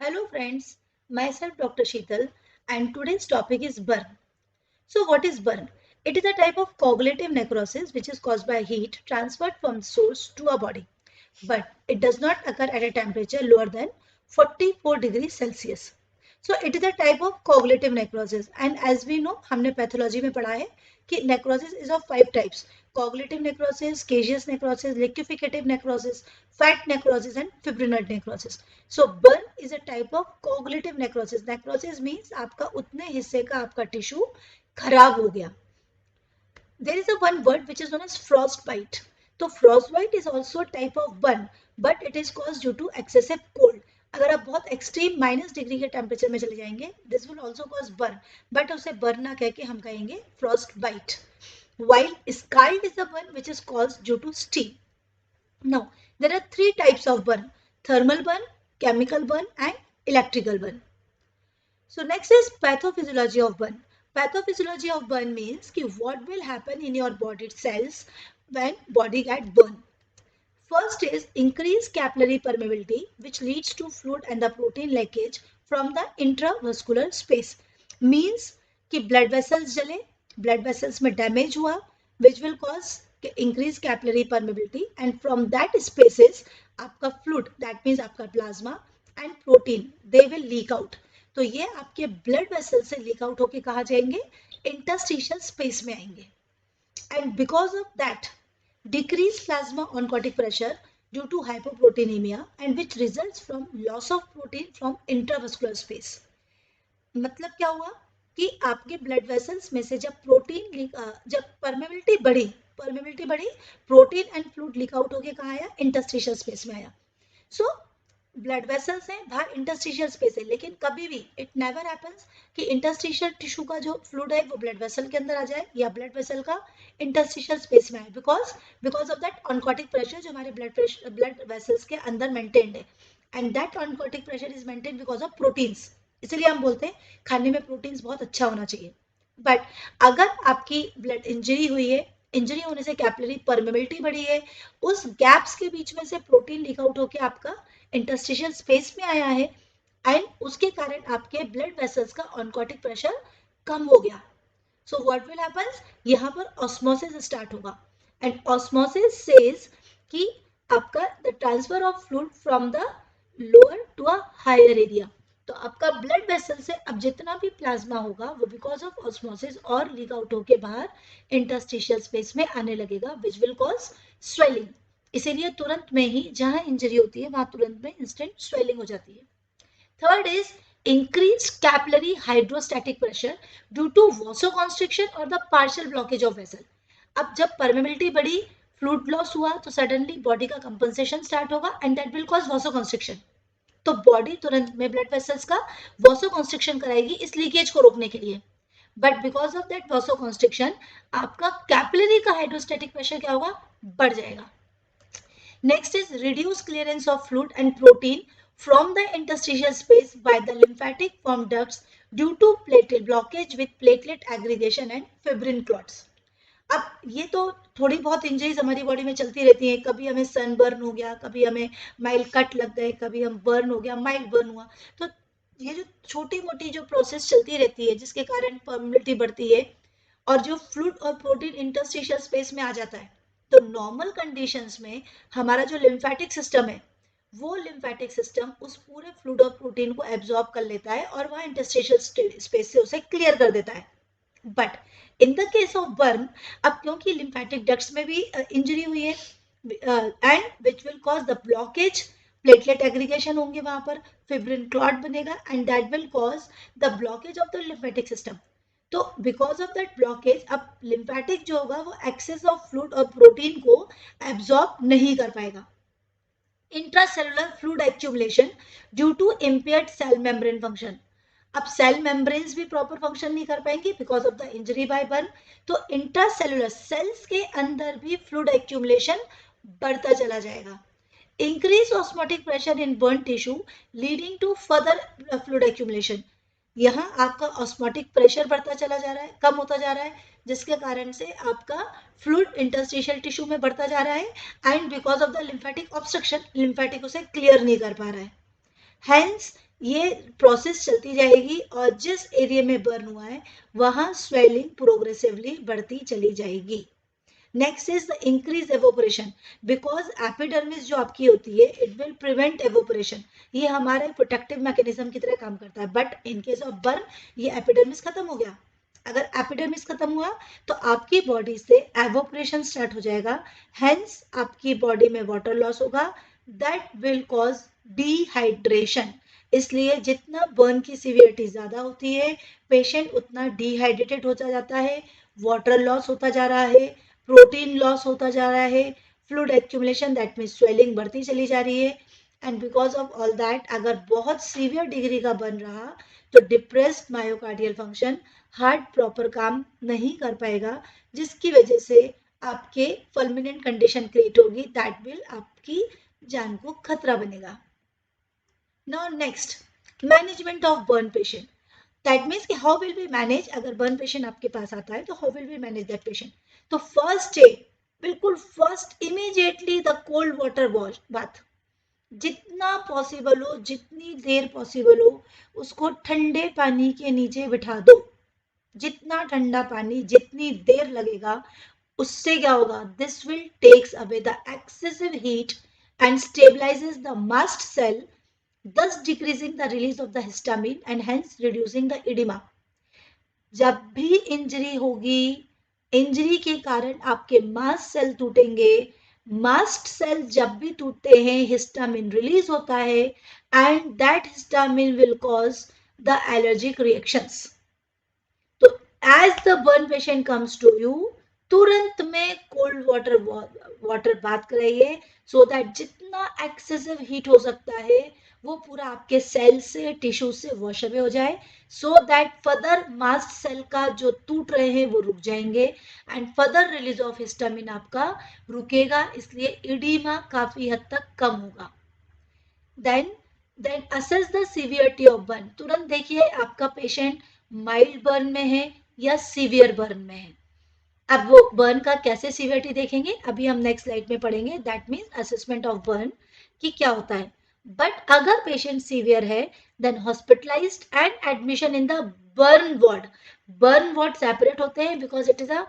Hello friends, myself Dr. Sheetal and today's topic is burn. So what is burn? It is a type of coagulative necrosis which is caused by heat transferred from source to a body. But it does not occur at a temperature lower than 44 degrees Celsius. So it is a type of coagulative necrosis and as we know हमने pathology में पढ़ा है कि necrosis is of 5 types: coagulative necrosis, caseous necrosis, liqueficative necrosis, fat necrosis and fibrinoid necrosis. So burn is a type of coagulative necrosis. Necrosis means आपका उतने हिस्से का आपका टिश्यू खराब हो गया. There is a one word which is known as frostbite. तो frostbite is also a type of burn, but it is caused due to excessive cold. अगर आप बहुत एक्सट्रीम -डिग्री के टेम्परेचर में चले जाएंगे, this will also cause burn, but उसे burn ना कह के हम कहेंगे frostbite. While scald is the burn which is caused due to steam. Now, there are three types of burn: thermal burn, chemical burn, and electrical burn. So next is pathophysiology of burn. Pathophysiology of burn means कि what will happen in your body cells when body get burned. First is increased capillary permeability, which leads to fluid and the protein leakage from the intravascular space. Means कि blood vessels जले, blood vessels में damage हुआ, which will cause increased capillary permeability, and from that spaces आपका fluid, that means आपका plasma and protein, they will leak out. तो ये आपके blood vessel से leak out होके कहाँ जाएंगे? Interstitial space में आएंगे. And because of that, decreased plasma oncotic pressure due to hypoproteinemia, and which results from loss of protein from intravascular space. मतलब क्या हुआ कि आपके ब्लड वेसल्स में से जब प्रोटीन जब परमेबिलिटी बढ़ी, protein and fluid leak out होके कहाँ आया? इंटरस्टिशियल स्पेस में आया. सो ब्लड वेसल्स हैं, बाहर इंटरस्टिशियल स्पेस है, लेकिन कभी भी इट नेवर हैपेंस कि इंटरस्टिशियल टिश्यू का जो फ्लूइड है वो ब्लड वेसल के अंदर आ जाए या ब्लड वेसल का इंटरस्टिशियल स्पेस में आए, because of that oncotic pressure जो हमारे ब्लड वेसल्स के अंदर मेंटेन्ड है, and that oncotic pressure is maintained because of proteins. इसलिए हम बोलते हैं खाने में प्रोटीन्स बहुत अच्छा होना चाहिए. बट अगर आपकी ब्लड इंजरी हुई है, इंजरी होने से कैपिलरी परमेबिलिटी बढ़ी है, उस गैप्स के बीच में से प्रोटीन लीक आउट होकर आपका इंटरस्टिशियल स्पेस में आया है, एंड उसके कारण आपके ब्लड वेसल्स का ऑनकोटिक प्रेशर कम हो गया. सो व्हाट विल हैपेंस, यहाँ पर ऑस्मोसिस स्टार्ट होगा, एंड ऑस्मोसिस सेज कि आपका the transfer of fluid from the lower to a higher area. तो आपका ब्लड वेसल से अब जितना भी प्लाज्मा होगा वो बिकॉज ऑफ ऑस्मोसिस और लीक आउट होके बाहर इंटरस्टिशियल स्पेस में आने लगेगा, विच विल कॉज स्वेलिंग. इसीलिए तुरंत में ही जहां इंजरी होती है वहां तुरंत में इंस्टेंट स्वेलिंग हो जाती है. Third is increased capillary hydrostatic pressure due to vasoconstriction or the partial blockage of vessel. अब जब permeability बढ़ी, fluid loss हुआ, तो suddenly body का compensation start होगा and that will cause vasoconstriction. तो बॉडी तुरंत में ब्लड वेसल्स का vasoconstriction कराएगी इस लीकेज को रोकने के लिए, but because of that vasoconstriction आपका कैपिलरी का हाइड्रोस्टैटिक प्रेशर क्या होगा? बढ़ जाएगा. Next is reduced clearance of fluid and protein from the interstitial space by the lymphatic form ducts due to platelet blockage with platelet aggregation and fibrin clots. अब ये तो थोड़ी बहुत इंजरीज हमारी बॉडी में चलती रहती है, कभी हमें सन बर्न हो गया, कभी हमें माइल्ड कट लग गए, कभी हम बर्न हो गया, माइल्ड बर्न हुआ. तो ये जो छोटी मोटी जो प्रोसेस चलती रहती है जिसके कारण परमेबिलिटी बढ़ती है और जो फ्लूइड और प्रोटीन इंटरस्टिशियल स्पेस में आ जाता है, तो नॉर्मल कंडीशंस में हमारा जो लिम्फेटिक सिस्टम है वो लिम्फेटिक सिस्टम उस पूरे फ्लूइड और प्रोटीन को एब्जॉर्ब कर लेता है और वह इंटरस्टिशियल स्पेस से उसे क्लियर कर देता है. But in the case of burn, अब क्योंकि लिम्फेटिक डक्ट्स में भी इंजरी हुई है and which will cause the blockage, platelet aggregation होंगे वहां पर, फिब्रिन क्लॉट बनेगा and that will cause the blockage of the lymphatic system. तो बिकॉज ऑफ दैट ब्लॉकेज अब लिम्फेटिक जो होगा वो एक्सेस ऑफ फ्लूइड और प्रोटीन को एब्जॉर्ब नहीं कर पाएगा. Intracellular fluid accumulation due to impaired cell membrane function. अब सेल मेम्ब्रेन्स भी प्रॉपर फंक्शन नहीं कर पाएंगे because of the injury by burn, तो इंट्रासेलुलर सेल्स के अंदर भी फ्लूइड एक्यूमुलेशन बढ़ता चला जाएगा. Increase osmotic pressure in burn tissue leading to further fluid accumulation. यहाँ आपका ऑस्मोटिक प्रेशर बढ़ता चला जा रहा है, कम होता जा रहा है, जिसके कारण से आपका फ्लूइड इंटरस्टिशियल टिश्यू में बढ़ता जा रहा है and because of the lymphatic obstruction lymphatic उसे क्लियर नहीं कर पा रहा है. Hence, ये प्रोसेस चलती जाएगी और जिस एरिया में बर्न हुआ है वहां स्वेलिंग प्रोग्रेसिवली बढ़ती चली जाएगी। Next is the increase evaporation, because epidermis जो आपकी होती है इट विल प्रिवेंट एवोपरेशन, ये हमारे प्रोटेक्टिव मैकेनिज्म की तरह काम करता है। But in case of burn ये एपिडर्मिस खत्म हो गया, अगर एपिडर्मिस खत्म हुआ तो आपकी बॉडी से एवोपरेशन स्टार्ट हो जाएगा, हेंस आपकी बॉडी में वाटर लॉस होगा, दैट विल कॉज डिहाइड्रेशन। इसलिए जितना बर्न की सीवियरिटी ज्यादा होती है पेशेंट उतना डिहाइड्रेटेड होता जाता है, वाटर लॉस होता जा रहा है, प्रोटीन लॉस होता जा रहा है, fluid accumulation that mean swelling बढ़ती चली जा रही है। And because of all that अगर बहुत सीवियर डिग्री का बन रहा तो depressed myocardial function, heart proper काम नहीं कर पाएगा, जिसकी वजह से आपके फल्मिनेंट कंडीशन क्रिएट होगी, दैट विल आपकी जान को खतरा बनेगा। Now next, management of burn patient, that means कि हाउ विल वी मैनेज, अगर बर्न पेशेंट आपके पास आता है तो how will we manage that patient. तो फर्स्ट डे, बिल्कुल first immediately the cold water wash bath, जितना पॉसिबल हो जितनी देर पॉसिबल हो उसको ठंडे पानी के नीचे बिठा दो, जितना ठंडा पानी जितनी देर लगेगा उससे क्या होगा, this will takes away the excessive heat and stabilises the mast cell, thus decreasing the release of the histamine and hence reducing the edema। जब भी इंजरी होगी, इंजरी के कारण आपके मास्ट सेल टूटेंगे, मास्ट सेल जब भी टूटते हैं हिस्टामिन रिलीज होता है and that histamine will cause the allergic reactions. तो as the burn patient comes to you तुरंत में कोल्ड वाटर बात कराइए, सो दैट जितना एक्सेसिव हीट हो सकता है वो पूरा आपके सेल से टिश्यू से वॉश अवे हो जाए, so that further mast cell का जो टूट रहे हैं वो रुक जाएंगे and further release of histamine आपका रुकेगा, इसलिए इडीमा काफी हद तक कम होगा। Then then assess the severity of burn, तुरंत देखिए आपका पेशेंट माइल्ड बर्न में है या सीवियर बर्न में है। अब वो बर्न का कैसे सीवियरिटी देखेंगे अभी हम नेक्स्ट स्लाइड में पढ़ेंगे, that means assessment of burn कि क्या होता है। बट अगर पेशेंट सीवियर है then hospitalised and admission in the burn ward, burn ward separate होते हैं because it is a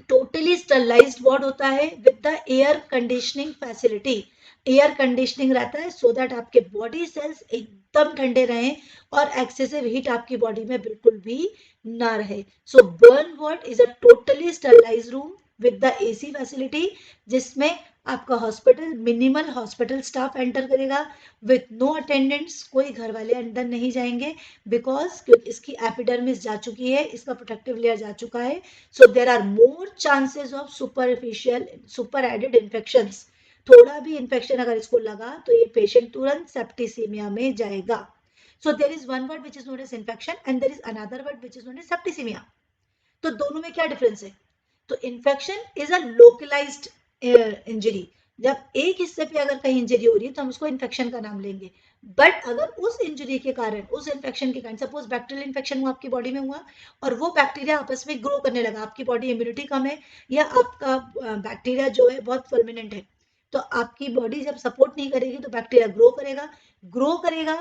totally sterilised ward होता है with the air conditioning facility, air conditioning रहता है सो दैट आपके बॉडी सेल्स एकदम ठंडे रहें और एक्सेसिव हीट आपकी बॉडी में बिल्कुल भी ना रहे। So burn ward is a totally sterilised room with the AC facility, जिसमें आपका hospital minimal hospital staff enter करेगा विथ नो अटेंडेंट्स, कोई घर वाले अंदर नहीं जाएंगे बिकॉज क्योंकि इसकी एपिडर्मिस जा चुकी है, इसका प्रोटेक्टिव लेयर जा चुका है, so there are more chances of super added infections। थोड़ा भी इन्फेक्शन अगर इसको लगा तो ये पेशेंट तुरंत सेप्टिसीमिया में जाएगा। so there is one word which is known as infection and there is another word which is known as septicemia। तो दोनों में क्या डिफरेंस है, तो infection is a localised injury, जब एक हिस्से पे अगर कहीं इंजरी हो रही है तो हम उसको इन्फेक्शन का नाम लेंगे। बट अगर उस इंजरी के कारण उस इन्फेक्शन के कारण सपोज बैक्टीरियल इन्फेक्शन हुआ आपकी बॉडी में हुआ और वो बैक्टीरिया आपस में ग्रो करने लगा, आपकी बॉडी इम्यूनिटी कम है या आपका बैक्टीरिया जो है बहुत फर्मिनेंट है, तो आपकी बॉडी जब सपोर्ट नहीं करेगी तो बैक्टीरिया ग्रो करेगा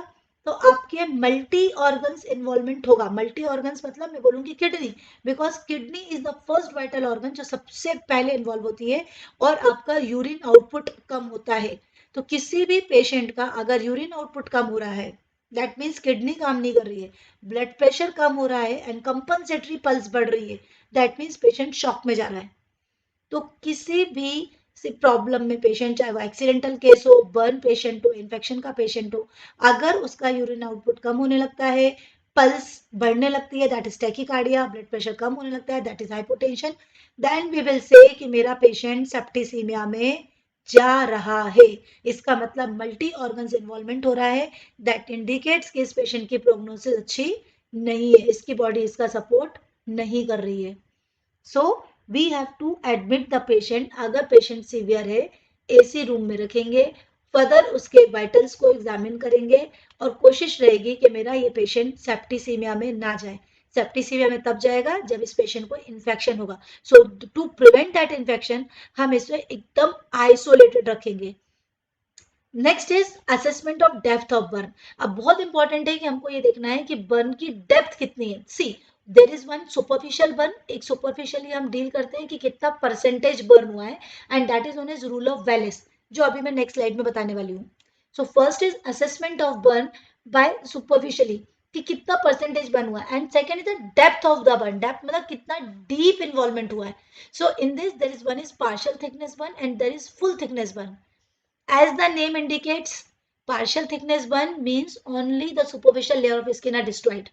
तो आपके मल्टी ऑर्गन्स इन्वॉल्वमेंट होगा। मल्टी ऑर्गन्स मतलब मैं बोलूंगी kidney, because kidney is the first vital organ जो सबसे पहले इन्वॉल्व होती है और आपका यूरिन आउटपुट कम होता है। तो किसी भी पेशेंट का अगर यूरिन आउटपुट कम हो रहा है दैट मीन्स किडनी काम नहीं कर रही है, ब्लड प्रेशर कम हो रहा है एंड कंपनसेटरी पल्स बढ़ रही है, दैट मीन्स पेशेंट शॉक में जा रहा है। तो किसी भी प्रॉब्लम में पेशेंट, चाहे वो एक्सीडेंटल केस हो, बर्न पेशेंट हो, इन्फेक्शन का पेशेंट हो, अगर उसका यूरिन आउटपुट कम होने लगता है, पल्स बढ़ने लगती है that is tachycardia, blood pressure कम होने लगता है that is hypotension, then we will say कि मेरा पेशेंट सेप्टिसीमिया में जा रहा है। इसका मतलब मल्टी ऑर्गन्स इन्वॉल्वमेंट हो रहा है, दैट इंडिकेट्स कि इस पेशेंट की प्रोग्नोसिस अच्छी नहीं है, इसकी बॉडी इसका सपोर्ट नहीं कर रही है। So we have to admit the patient, अगर पेशेंट सीवियर है एसी रूम में रखेंगे, फर्दर उसके वाइटल्स को एग्जामिन करेंगे और कोशिश रहेगी कि मेरा ये पेशेंट सेप्टिसीमिया में ना जाए। सेप्टिसीमिया में तब जाएगा जब इस पेशेंट को इन्फेक्शन होगा, सो टू प्रिवेंट दैट इन्फेक्शन हम इसे एकदम आइसोलेटेड रखेंगे। Next is assessment of depth of burn. अब बहुत इंपॉर्टेंट है कि हमको ये देखना है कि बर्न की डेप्थ कितनी है। See there is one superficial burn, एक सुपरफिशियली हम डील करते हैं कि कितना परसेंटेज बर्न हुआ है, and that is known as rule of Wallace, जो अभी मैं नेक्स्ट स्लाइड में बताने वाली हूँ। So first is assessment of burn by superficially, कि कितना परसेंटेज बर्न हुआ है, and second is the depth of the burn, depth मतलब कितना डीप इन्वॉल्वमेंट हुआ है। So in this there is one is partial thickness burn and there is full thickness burn. As the name indicates, partial thickness burn means only the superficial layer of skin are destroyed.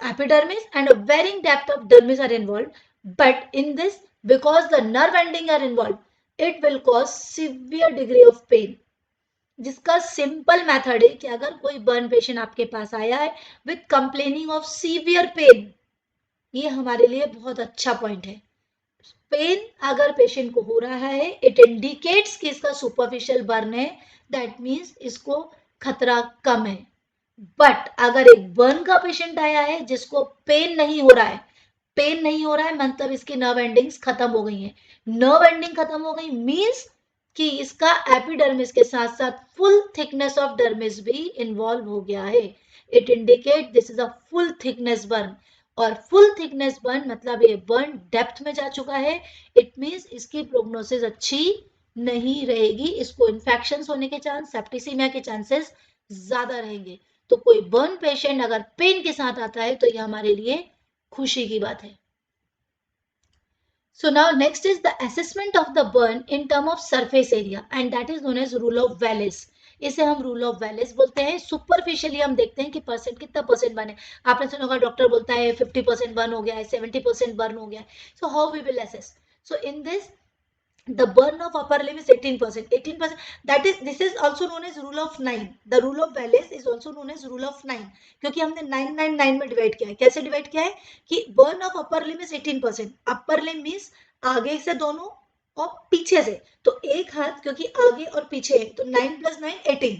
Epidermis and a varying depth of dermis are involved. But in this, because the nerve ending are involved, it will cause severe degree of pain. जिसका simple method है कि अगर कोई burn patient आपके पास आया है with complaining of severe pain, ये हमारे लिए बहुत अच्छा पॉइंट है। पेन अगर पेशेंट को हो रहा है, इट इंडिकेट्स कि इसका सुपरफिशियल बर्न है, दैट मीन्स इसको खतरा कम है। बट अगर एक बर्न का पेशेंट आया है जिसको पेन नहीं हो रहा है, पेन नहीं हो रहा है मतलब इसकी नर्व एंडिंग्स खत्म हो गई हैं, नर्व एंडिंग खत्म हो गई मीन्स कि इसका एपिडर्मिस के साथ साथ फुल थिकनेस ऑफ डर्मिस भी इन्वॉल्व हो गया है। It indicate this is a full thickness burn, और फुल थिकनेस बर्न मतलब ये बर्न डेप्थ में जा चुका है। इट मीन्स इसकी प्रोग्नोसिस अच्छी नहीं रहेगी, इसको इन्फेक्शन होने के चांस, सेप्टिसीमिया के चांसेस ज्यादा रहेंगे। तो कोई बर्न पेशेंट अगर पेन के साथ आता है तो ये हमारे लिए खुशी की बात है। So now next is the assessment of the burn in term of surface area, and that is known as rule of Wallace. इसे हम रूल ऑफ वैलेस बोलते हैं। सुपरफिशियली हम देखते हैं कि परसेंट कितना परसेंट बर्न है। आपने सुना होगा डॉक्टर बोलता है 50% बर्न हो गया है, 70% बर्न हो गया है। So how we will assess? So in this the burn of upper limb is 18%. 18%, that is, this is also known as rule of 9. The rule of Wallace is also known as rule of 9, क्योंकि हमने 9 में divide किया है। कैसे divide किया है कि burn of upper limb is 18%. upper limb means आगे से दोनों और पीछे से, तो एक हाथ क्योंकि आगे और पीछे है तो 9 + 9 18।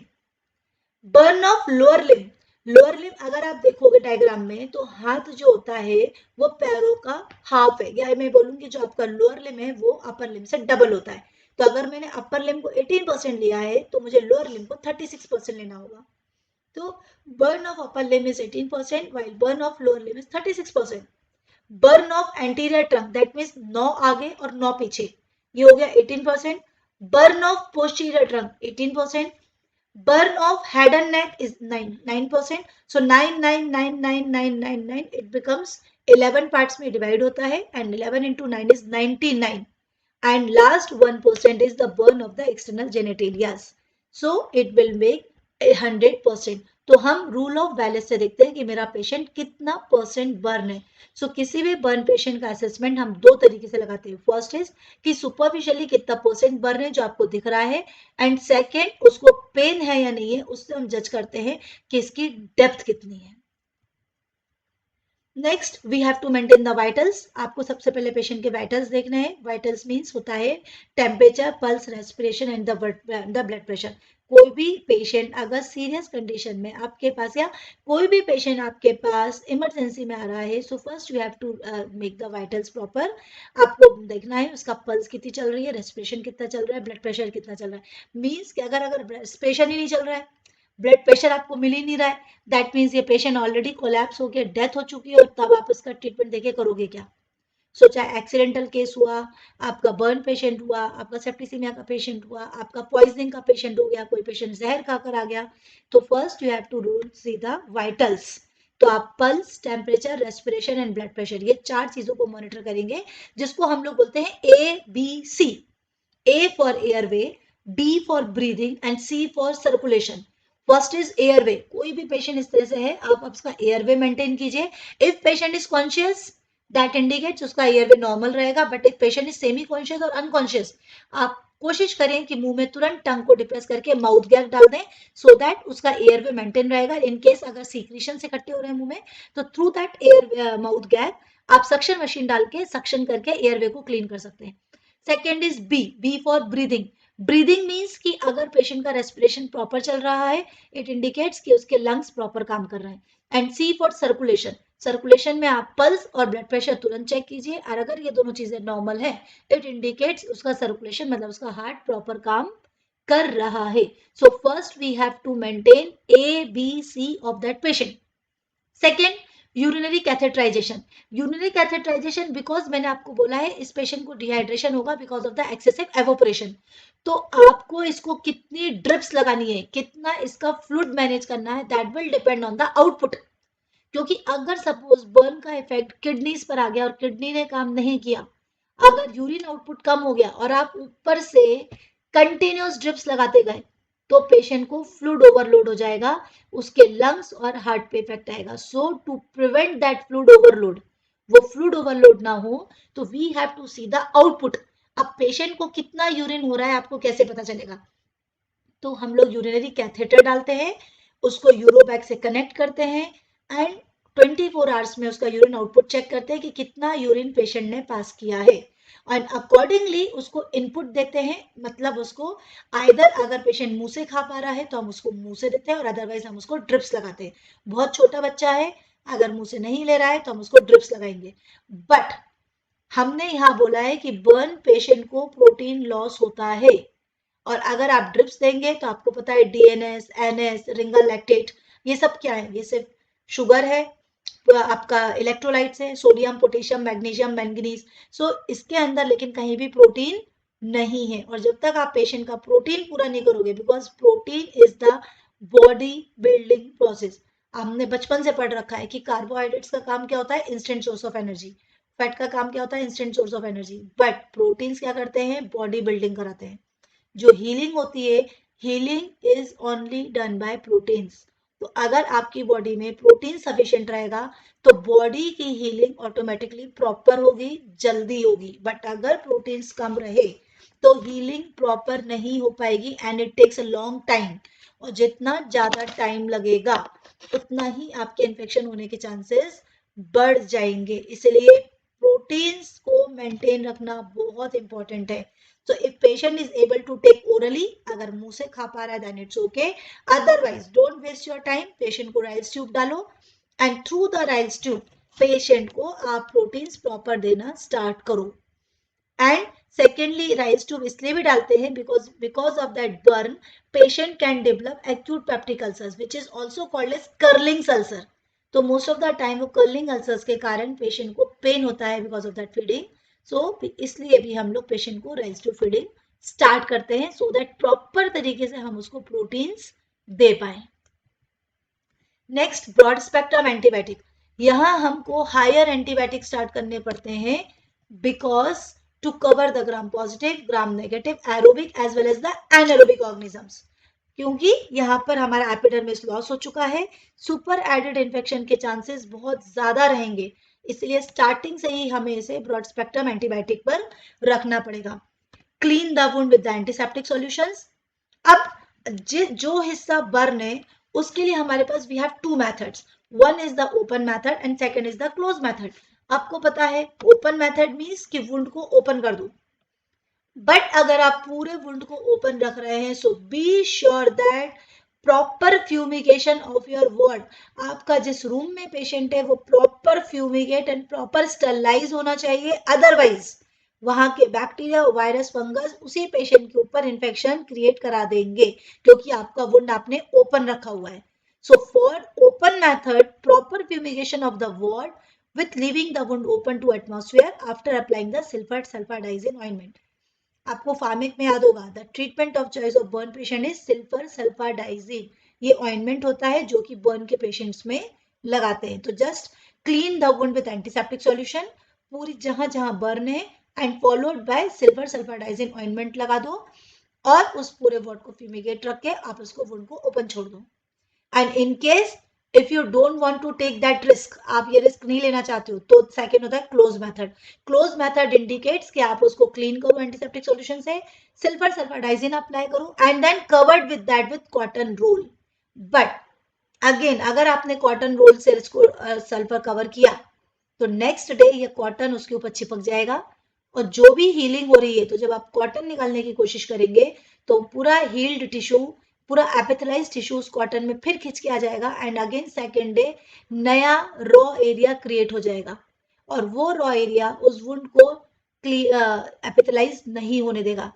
Burn of lower limb, lower limb अगर आप देखोगे डायग्राम में तो हाथ जो होता है वो पैरों का हाफ है, या मैं बोलूंगी जो आपका लोअर लिम्ब है वो अपर लिम्ब से डबल होता है। तो अगर मैंने अपर लिम्ब को 18% लिया है तो मुझे लोअर लिम्ब को 36% लेना होगा। तो burn of upper limb is 18% while burn of lower limb is 36%। Burn of anterior trunk that means 9 आगे और 9 पीछे, ये हो गया 18%। Burn of posterior trunk 18%। burn of head and neck is 9%. So 9 it becomes 11 parts में divide होता है, and 11 into 9 is 99, and last 1% is the burn of the external genitalias. So it will make 100%. तो हम rule of Wallace से देखते हैं कि मेरा पेशेंट कितना परसेंट बर्न है। सो किसी भी बर्न पेशेंट का असेसमेंट हम दो तरीके से लगाते हैं। फर्स्ट इज कि सुपरफिशियली कितना परसेंट बर्न है जो आपको दिख रहा है, एंड सेकेंड उसको पेन है या नहीं है उससे हम जज करते हैं कि इसकी डेप्थ कितनी है। Next we have to maintain the vitals. आपको सबसे पहले पेशेंट के वाइटल्स देखने हैं। वाइटल्स मीन्स होता है temperature, pulse, respiration and the blood pressure. कोई भी पेशेंट अगर सीरियस कंडीशन में आपके पास, या कोई भी पेशेंट आपके पास इमरजेंसी में आ रहा है, so first you have to make the vitals proper. आपको देखना है उसका पल्स कितनी चल रही है, रेस्पिरेशन कितना चल रहा है, ब्लड प्रेशर कितना चल रहा है। मीन्स कि अगर रेस्पिरेशन ही नहीं चल रहा है, ब्लड प्रेशर आपको मिल ही नहीं रहा है, दैट मीन्स ये पेशेंट ऑलरेडी कोलैप्स हो गया, डेथ हो चुकी है, और तब आप इसका ट्रीटमेंट देके करोगे क्या? सो चाहे एक्सीडेंटल केस हुआ, आपका बर्न पेशेंट हुआ, आपका सेप्टिसीमिया का पेशेंट हुआ, आपका पॉइजनिंग का पेशेंट हो गया, कोई पेशेंट जहर खाकर आ गया, तो first you have to do see the vitals. तो आप pulse, temperature, respiration and blood pressure, ये चार चीजों को मॉनिटर करेंगे, जिसको हम लोग बोलते हैं ABC। A for airway, B for breathing and C for circulation. First is airway. कोई भी पेशेंट इस तरह से है, आप उसका एयरवे मेंटेन कीजिए। If patient is conscious that indicates उसका एयरवे नॉर्मल रहेगा, but if patient is semi conscious और अनकॉन्शियस, आप कोशिश करें कि मुंह में तुरंत टंग को डिप्रेस करके माउथ गैस डाल दें, सो दैट उसका एयरवे मेंटेन रहेगा। इन केस अगर सीक्रेशन से इकट्ठे हो रहे हैं मुंह में, तो through that air mouth gas आप सक्शन मशीन डाल के सक्शन करके एयरवे को क्लीन कर सकते हैं। Second is B for breathing. Breathing means कि अगर पेशेंट का रेस्पिरेशन प्रॉपर चल रहा है, इट इंडिकेट्स कि उसके लंग्स प्रॉपर काम कर रहे हैं। And C for circulation. Circulation में आप पल्स और ब्लड प्रेशर तुरंत चेक कीजिए, और अगर ये दोनों चीजें नॉर्मल है, इट इंडिकेट्स उसका सर्कुलेशन मतलब उसका हार्ट प्रॉपर काम कर रहा है. So first we have to maintain ABC of that patient. Second, urinary catheterisation. Urinary catheterisation because मैंने आपको बोला है इस पेशेंट को डिहाइड्रेशन होगा because of the excessive evaporation. तो आपको इसको कितनी ड्रिप्स लगानी है, कितना इसका फ्लूइड मैनेज करना है, that will depend on the output. क्योंकि अगर सपोज बर्न का इफेक्ट किडनीज पर आ गया और किडनी ने काम नहीं किया, अगर यूरिन आउटपुट कम हो गया और आप ऊपर से कंटिन्यूस ड्रिप्स लगाते गए, तो पेशेंट को फ्लूइड ओवरलोड हो जाएगा, उसके लंग्स और हार्ट पे इफेक्ट आएगा. So to prevent that fluid overload, वो फ्लूइड ओवरलोड ना हो, तो we have to see the output. अब पेशेंट को कितना यूरिन हो रहा है आपको कैसे पता चलेगा? तो हम लोग यूरिनरी कैथेटर डालते हैं, उसको यूरोबैग से कनेक्ट करते हैं एंड 24 आवर्स में उसका यूरिन आउटपुट चेक करते हैं कि कितना यूरिन पेशेंट ने पास किया है, और अकॉर्डिंगली उसको इनपुट देते हैं. मतलब उसको आइदर अगर पेशेंट मुंह से खा पा रहा है तो हम उसको मुंह से देते हैं और अदरवाइज हम उसको ड्रिप्स लगाते हैं. बहुत छोटा बच्चा है, अगर मुंह से नहीं ले रहा है तो हम उसको ड्रिप्स लगाएंगे. बट हमने यहाँ बोला है कि बर्न पेशेंट को प्रोटीन लॉस होता है, और अगर आप ड्रिप्स देंगे तो आपको पता है डीएनएस, एनएस, रिंगल लैक्टेट, ये सब क्या है? ये सिर्फ शुगर है, आपका इलेक्ट्रोलाइट्स है, सोडियम, पोटेशियम, मैग्नीशियम, मैंगनीज. सो इसके अंदर लेकिन कहीं भी प्रोटीन नहीं है. और जब तक आप पेशेंट का प्रोटीन पूरा नहीं करोगे, because protein is the body building process. हमने बचपन से पढ़ रखा है कि कार्बोहाइड्रेट्स का काम क्या होता है? Instant source of energy. Fat का काम क्या होता है? Instant source of energy. But proteins क्या करते हैं? बॉडी बिल्डिंग कराते हैं. जो हीलिंग होती है, healing is only done by proteins. तो अगर आपकी बॉडी में प्रोटीन सफिशिएंट रहेगा तो बॉडी की हीलिंग ऑटोमेटिकली प्रॉपर होगी, जल्दी होगी. बट अगर प्रोटीन्स कम रहे तो हीलिंग प्रॉपर नहीं हो पाएगी and it takes a long time. और जितना ज्यादा टाइम लगेगा उतना ही आपके इन्फेक्शन होने के चांसेस बढ़ जाएंगे. इसलिए प्रोटीन्स को मेंटेन रखना बहुत इंपॉर्टेंट है. So if patient is able to take orally, अगर मुंह से खा पा रहा है then it's okay. Otherwise, don't waste your time. Patient को राइल्स ट्यूब डालो and through the Ryle's tube patient को आप प्रोटीन्स प्रॉपर देना स्टार्ट करो. एंड सेकेंडली राइल्स ट्यूब इसलिए भी डालते हैं because of that burn patient can develop acute peptic ulcers which is also called as Curling ulcer. तो मोस्ट ऑफ द टाइम वो कर्लिंग अल्सर्स के कारण पेशेंट को पेन होता है because of that feeding. So इसलिए भी हम लोग पेशेंट को राइल्स ट्यूब फीडिंग स्टार्ट करते हैं सो दैट प्रॉपर तरीके से हम उसको प्रोटीन्स दे पाए. Next, broad spectrum antibiotic. यहाँ हमको हायर एंटीबायोटिक स्टार्ट करने पड़ते हैं because to cover the gram positive, gram negative, aerobic as well as the anaerobic organisms. क्योंकि यहाँ पर हमारा एपिडर्मिस लॉस हो चुका है, सुपर एडेड इन्फेक्शन के चांसेस बहुत ज्यादा रहेंगे. इसलिए स्टार्टिंग से ही हमें इसे ब्रॉड स्पेक्ट्रम एंटीबायोटिक पर रखना पड़ेगा. Clean the wound with the antiseptic solutions. अब जो हिस्सा बर्न है उसके लिए हमारे पास we have two methods. One is the open method and second is the close method. आपको पता है ओपन मेथड मींस कि वुंड को ओपन कर दो. बट अगर आप पूरे वुंड को ओपन रख रहे हैं so be sure that proper fumigation of your ward. आपका जिस रूम में पेशेंट है वो proper fumigate and proper sterilise होना चाहिए. अदरवाइज वहां के बैक्टीरिया, वायरस, फंगस उसी पेशेंट के ऊपर इन्फेक्शन क्रिएट करा देंगे क्योंकि आपका वुंड आपने ओपन रखा हुआ है. So for open method proper fumigation of the ward with leaving the wound open to atmosphere after applying the sulfate sulfadizine ointment. आपको फार्मिक में याद होगा the treatment of choice of burn patient is silver sulfadiazine. ये ointment होता है जो कि बर्न के पेशेंट्स में लगाते हैं. तो just clean the wound with antiseptic solution, पूरी जहां जहां बर्न है and followed by silver sulfadiazine ointment लगा दो और उस पूरे वार्ड को फ्यूमिगेट रख के आप उसको वुंड को ओपन छोड़ दो. And in case if you don't want to take that risk, आप ये रिस्क नहीं लेना चाहते हो, तो सेकंड होता है close method. Close method indicates कि आप उसको क्लीन करो एंटीसेप्टिक सॉल्यूशन से, सिल्फर सल्फाडाइजिन अप्लाई करो and then covered with that with cotton roll. But again अगर आपने कॉटन रोल से इसको सल्फर कवर किया तो नेक्स्ट डे ये कॉटन उसके ऊपर चिपक जाएगा और जो भी हीलिंग हो रही है, तो जब आप कॉटन निकालने की कोशिश करेंगे तो पूरा हील्ड टिश्यू, पूरा एपिथेलाइज टिश्यू उस कॉटन में फिर खिंच के आ जाएगा एंड अगेन सेकेंड डे नया रॉ एरिया क्रिएट हो जाएगा और वो रॉ एरिया उस वुंड को एपिथेलाइज नहीं होने देगा.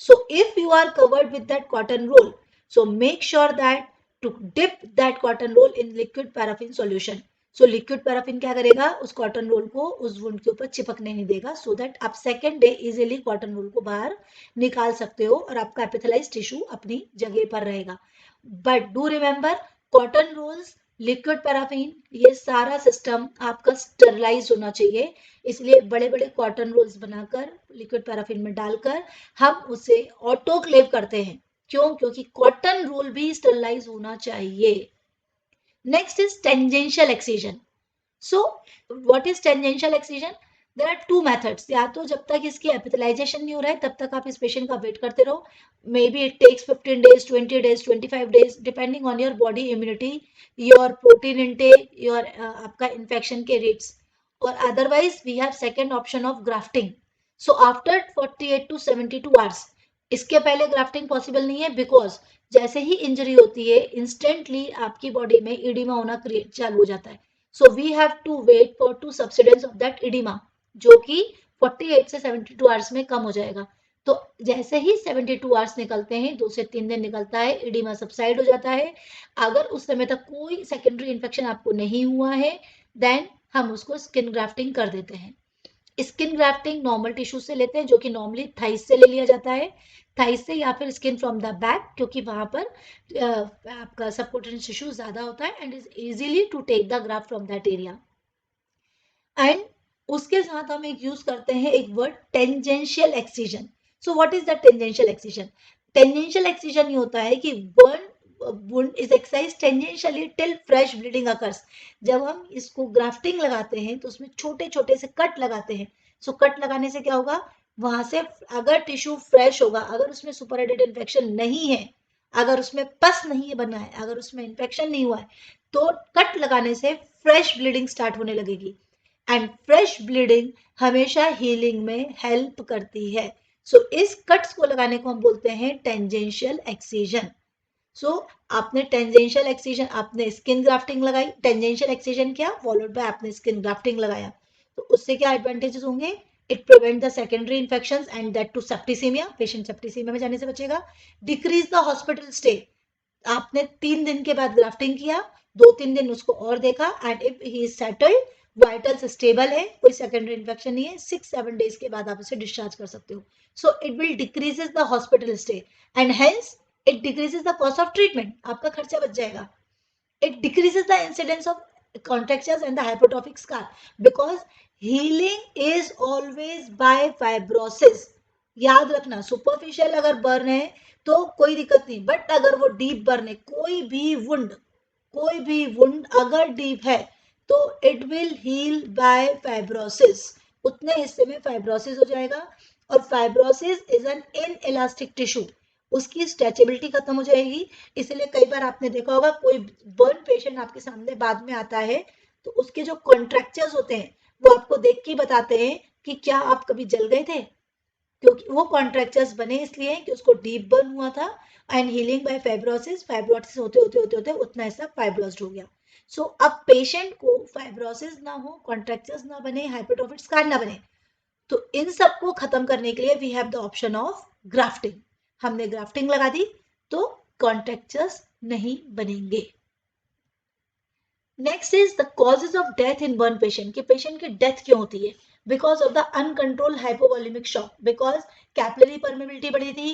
So if you are covered with that cotton roll, so make sure that to dip that cotton roll in liquid paraffin solution. So liquid paraffin क्या करेगा, उस cotton roll को उस wound के ऊपर चिपकने नहीं देगा, so that आप second day easily cotton roll को बाहर निकाल सकते हो और आपका epithelialized tissue अपनी जगह पर रहेगा. But do remember, cotton rolls, liquid paraffin, ये सारा सिस्टम आपका स्टरलाइज होना चाहिए. इसलिए बड़े बड़े कॉटन रोल्स बनाकर लिक्विड पैराफिन में डालकर हम उसे ऑटोक्लेव करते हैं. क्यों? क्योंकि कॉटन रोल भी स्टरलाइज होना चाहिए. Next is tangential excision. So what is tangential excision? There are two methods. या तो जब तक इसकी एपिथेलाइजेशन नहीं हो रहा है तब तक आप इस पेशेंट का वेट करते रहो. Maybe it takes 15 days, 20 days, 25 days, depending on your body immunity, your protein intake, your आपका इन्फेक्शन के रेट्स. और otherwise we have second option of grafting. So after 48 to 72 hours. इसके पहले grafting possible नहीं है, because जैसे ही injury होती है इंस्टेंटली आपकी बॉडी में इडिमा होना क्रिएट चालू हो जाता है. So we have to wait for 2 subsidence of that edema, जो कि 48 से 72 आवर्स में कम हो जाएगा. तो जैसे ही 72 आवर्स निकलते हैं, 2 से 3 दिन निकलता है, इडिमा सबसाइड हो जाता है. अगर उस समय तक कोई सेकेंडरी इन्फेक्शन आपको नहीं हुआ है, देन हम उसको स्किन ग्राफ्टिंग कर देते हैं. स्किन ग्राफ्टिंग नॉर्मल टिश्यू से लेते हैं, जो कि नॉर्मली थाइस से ले लिया जाता है, थाइस से या फिर स्किन फ्रॉम द बैक, क्योंकि वहां पर आपका सबक्यूटेनियस टिश्यू ज्यादा होता है and is easily to take the graft from that area. एंड उसके साथ हम एक यूज करते हैं एक word tangential excision. So what is the tangential excision? Tangential excision ये होता है कि one wound is excised tangentially till fresh bleeding occurs. जब हम इसको ग्राफ्टिंग लगाते हैं तो उसमें छोटे छोटे से कट लगाते हैं. सो कट लगाने से क्या होगा, वहां से अगर टिश्यू फ्रेश होगा, अगर उसमें सुपरएडेड इन्फेक्शन नहीं है, अगर उसमें पस नहीं बना है, अगर उसमें इन्फेक्शन नहीं हुआ है, तो कट लगाने से फ्रेश ब्लीडिंग स्टार्ट होने लगेगी. एंड फ्रेश ब्लीडिंग हमेशा हीलिंग में हेल्प करती है. सो इस कट्स को लगाने को हम बोलते हैं टेंजेंशियल एक्सीजन. सो आपने टेंजेंशियल एक्सीजन, आपने स्किन ग्राफ्टिंग लगाई, टेंजेंशियल एक्सीजन किया, फॉलोड बाय आपने स्किन ग्राफ्टिंग लगाया. तो उससे क्या एडवांटेजेस होंगे? It prevent the secondary infections and that too septicaemia. Patient septicaemia में जाने से बचेगा. Decrease the hospital stay. आपने 3 दिन के बाद ग्राफ्टिंग किया, 2-3 दिन उसको और देखा, and if he is settled, vitals stable है, कोई सेकेंडरी इन्फेक्शन नहीं है, 6-7 डेज के बाद आप उसे डिस्चार्ज कर सकते हो. So it will decreases the hospital stay and hence it decreases the cost of treatment. आपका खर्चा बच जाएगा. It decreases the incidence of contractures and the hypertrophic scar, because healing is always by fibrosis. याद रखना, superficial अगर burn है तो कोई दिक्कत नहीं, बट अगर वो डीप बर्न है, कोई भी वुंड अगर डीप है तो it will heal by fibrosis. उतने हिस्से में फाइब्रोसिस हो जाएगा, और fibrosis is an inelastic tissue. उसकी स्ट्रेचेबिलिटी खत्म हो जाएगी. इसलिए कई बार आपने देखा होगा कोई बर्न पेशेंट आपके सामने बाद में आता है तो उसके जो कॉन्ट्रैक्चर्स होते हैं वो आपको देख के बताते हैं कि क्या आप कभी जल गए थे, क्योंकि वो कॉन्ट्रैक्चर्स बने इसलिए कि उसको डीप बर्न हुआ था. एंड हीलिंग बाय फाइब्रोसिस होते उतना ऐसा फाइब्रोस्ड हो गया. सो अब पेशेंट को फाइब्रोसिस ना हो, कॉन्ट्रैक्चर्स ना बने, हाइपरट्रोफिक स्कार ना बने, तो इन सबको खत्म करने के लिए we have the option of grafting. हमने ग्राफ्टिंग लगा दी तो कॉन्ट्रैक्चर्स नहीं बनेंगे. Next is the causes of death in burn patient. कि पेशेंट की डेथ क्यों होती है? Because of the uncontrolled hypovolaemic shock. Because capillary permeability बढ़ी थी,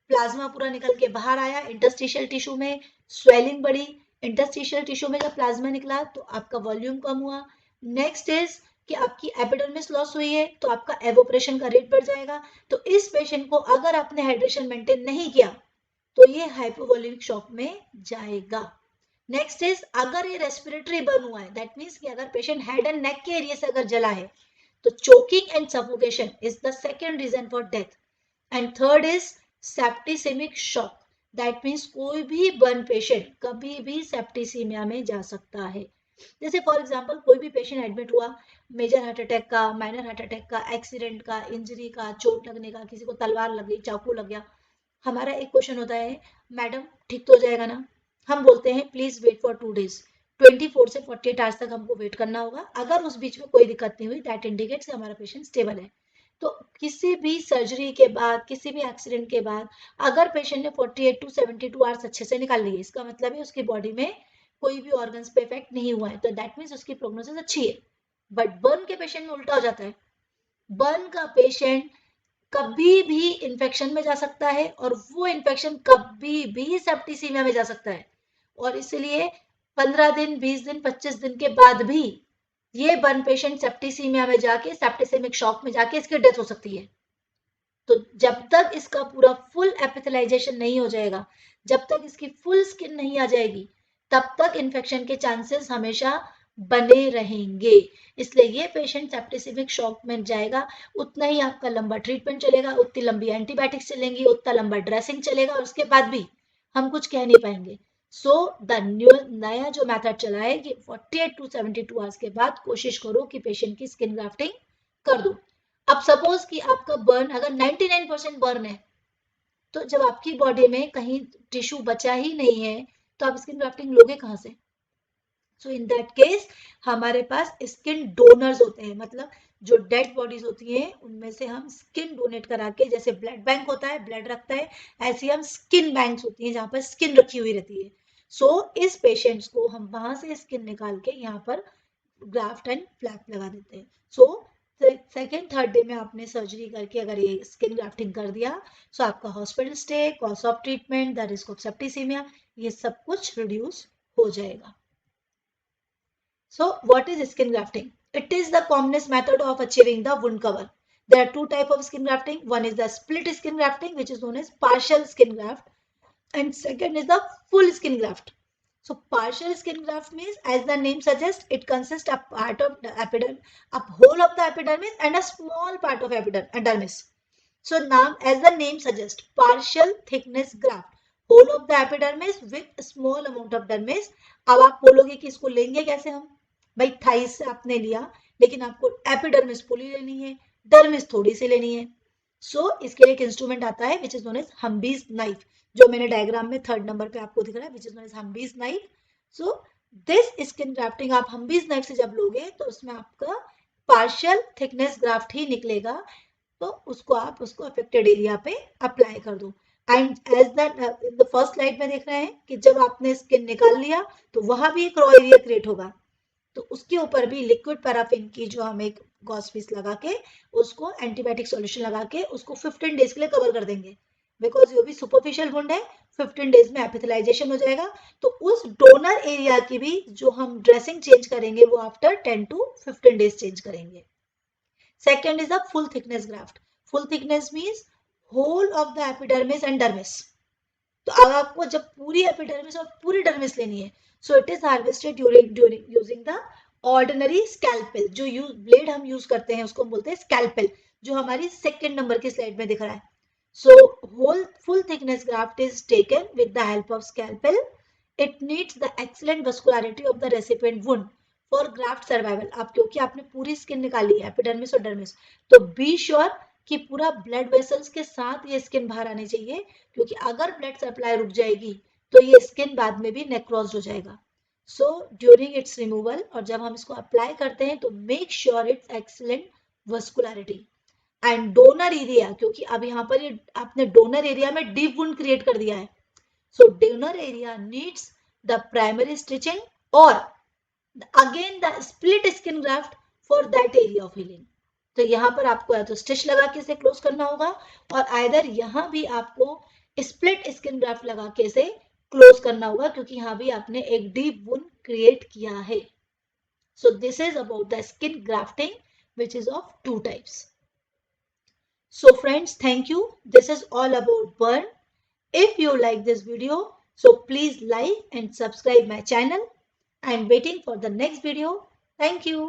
प्लाज्मा पूरा निकल के बाहर आया, इंटरस्टिशियल टिश्यू में स्वेलिंग बढ़ी, इंटरस्टिशियल टिश्यू में जब प्लाज्मा निकला तो आपका वॉल्यूम कम हुआ. नेक्स्ट इज कि आपकी एपिडर्मिस लॉस हुई है तो आपका एवोपरेशन का रेट बढ़ जाएगा. तो इस पेशेंट को अगर आपने हाइड्रेशन मेंटेन नहीं किया तो ये हाइपोवॉल्यूमिक शॉक में जाएगा. नेक्स्ट इज अगर ये रेस्पिरेटरी बर्न हुआ है, दैट मीन्स कि अगर पेशेंट हेड एंड नेक के एरिया से अगर जला है तो choking and suffocation is the second reason for death. And third is septicemic shock. That means कोई भी बर्न पेशेंट कभी भी सेप्टिसीमिया में जा सकता है. जैसे फॉर एग्जांपल कोई भी पेशेंट एडमिट हुआ मेजर हार्ट अटैक का, माइनर हार्ट अटैक का, एक्सीडेंट का, इंजरी का, चोट लगने का, किसी को तलवार लग गई, चाकू लग गया, हमारा एक क्वेश्चन होता है, मैडम ठीक तो हो जाएगा ना? हम बोलते हैं प्लीज वेट फॉर 2 days. 24 से 48 आवर्स तक हमको वेट करना होगा. अगर उस बीच में कोई दिक्कत नहीं हुई, दैट इंडिकेट्स हमारा पेशेंट स्टेबल है. तो किसी भी सर्जरी के बाद, किसी भी एक्सीडेंट के बाद अगर पेशेंट ने 48 टू 72 आवर्स अच्छे से निकाल लिए, इसका मतलब है उसकी बॉडी में कोई भी ऑर्गन्स पे इफेक्ट नहीं हुआ है, तो दैट मीन्स उसकी प्रोग्नोसिस अच्छी है। बट बर्न के पेशेंट में उल्टा हो जाता है। बर्न का पेशेंट कभी भी इंफेक्शन में जा सकता है और वो इंफेक्शन कभी भी सेप्टिसीमिया में जा सकता है, और इसलिए 15 दिन, 20 दिन, 25 दिन के बाद भी ये बर्न पेशेंट सेप्टिसीमिया में जाके, सेप्टिसेमिक शॉक में जाके इसकी डेथ हो सकती है। तो जब तक इसका पूरा फुल एपिथेलाइजेशन नहीं हो जाएगा, जब तक इसकी फुल स्किन नहीं आ जाएगी, तब तक इन्फेक्शन के चांसेस हमेशा बने रहेंगे। इसलिए ये पेशेंट सेप्टिसेमिक शॉक में जाएगा, उतना ही आपका लंबा ट्रीटमेंट चलेगा, उतनी लंबी एंटीबायोटिक्स चलेंगी, उतना लंबा ड्रेसिंग चलेगा, और उसके बाद भी हम कुछ कह नहीं पाएंगे। सो द नया जो मेथड चला है कि 48 टू 72 आवर्स के बाद कोशिश करो कि पेशेंट की स्किन ग्राफ्टिंग कर दो। अब सपोज कि आपका बर्न अगर 99% बर्न है, तो जब आपकी बॉडी में कहीं टिश्यू बचा ही नहीं है, तो आप स्किन ग्राफ्टिंग लोगे कहाँ से? सो इन दैट केस हमारे पास स्किन डोनर्स होते हैं, मतलब जो डेड बॉडीज होती हैं उनमें से हम स्किन डोनेट करा के, जैसे ब्लड बैंक होता है, ब्लड रखता है, ऐसी हम स्किन बैंक्स होती हैं जहाँ पर स्किन रखी हुई रहती है। सो इस पेशेंट्स को हम वहां से स्किन निकाल के यहाँ पर ग्राफ्ट एंड फ्लैप लगा देते हैं। सो सेकेंड थर्ड डे में आपने सर्जरी करके अगर ये स्किन ग्राफ्टिंग कर दिया, सो आपका hospital stay, cost of treatment, the risk of septicaemia, ये सब कुछ रिड्यूस हो जाएगा। So what is skin grafting? It is the commonest method of achieving the wound cover. There are two types of skin grafting. One is the split skin grafting, which is known as partial skin graft, and second is the full skin graft. So partial skin graft means, as the name suggests, it consists of part of the epidermis, a whole of the epidermis and a small part of epidermis. So now, as the name suggests, partial thickness graft, whole of the epidermis with small amount of dermis. अब आप बोलोगे कि इसको लेंगे कैसे हम? भाई thighs से आपने लिया, लेकिन आपको एपिडर्मिस पूरी लेनी है, डर्मिस थोड़ी सी लेनी है। सो इसके लिए एक इंस्ट्रूमेंट आता है which is known as Humby's knife, जो मैंने डायग्राम में थर्ड नंबर पे आपको दिख रहा है, which is known as Humby's knife. So this skin grafting आप हम्बीज नाइफ से जब लोगे तो उसमें आपका पार्शियल थिकनेस ग्राफ्ट ही निकलेगा, तो उसको अफेक्टेड एरिया पे अप्लाई कर दो। And as the first slide में देख रहे हैं कि जब आपने स्किन निकाल लिया तो वहां भी एक रॉ एरिया क्रिएट होगा, तो उसके ऊपर भी लिक्विड पैराफिन की जो हम एक गॉस पीस लगा के, उसको एंटीबायोटिक सॉल्यूशन लगा के उसको 15 डेज के लिए कवर कर देंगे, बिकॉज ये भी सुपरफिशियल वुंड है। 15 डेज में एपिथेलाइजेशन हो जाएगा, तो उस डोनर एरिया की भी जो हम ड्रेसिंग चेंज करेंगे वो आफ्टर 10 टू 15 डेज चेंज करेंगे। Second is the full thickness graft. Full thickness means whole of the epidermis and dermis. तो अब आपको जब पूरी एपिडर्मिस और पूरी डर्मिस लेनी है, so it is harvested during using the ordinary scalpel. जो ब्लेड हम यूज करते हैं उसको हम बोलते हैं स्कैल्पेल, जो हमारी सेकेंड नंबर की स्लाइड में दिख रहा है। So whole full thickness graft is taken with the help of scalpel. It needs the excellent vascularity of the recipient wound for graft survival. आप क्योंकि आपने पूरी स्किन निकाली है एपिडर्मिस और डर्मिस, तो बी श्योर कि पूरा ब्लड वेसल्स के साथ ये स्किन बाहर आनी चाहिए, क्योंकि अगर ब्लड सप्लाई रुक जाएगी तो ये स्किन बाद में भी नेक्रोज हो जाएगा। सो ड्यूरिंग इट्स रिमूवल, और जब हम इसको अप्लाई करते हैं तो make sure it's excellent vascularity and donor area, क्योंकि अब यहाँ पर ये आपने डोनर एरिया में डीप वुंड क्रिएट कर दिया है। So donor area needs the primary stitching और again the split skin graft for that area of healing. तो यहाँ पर आपको या तो स्टिच लगा के इसे क्लोज करना होगा, और आइदर यहाँ भी आपको स्प्लिट स्किन ग्राफ्ट लगा के इसे क्लोज करना होगा, क्योंकि यहाँ भी आपने एक डीप वुंड क्रिएट किया है। So this is about the skin grafting which is of two types. So friends, thank you. This is all about burn. If you like this video, so please like and subscribe my channel. I am waiting for the next video. Thank you.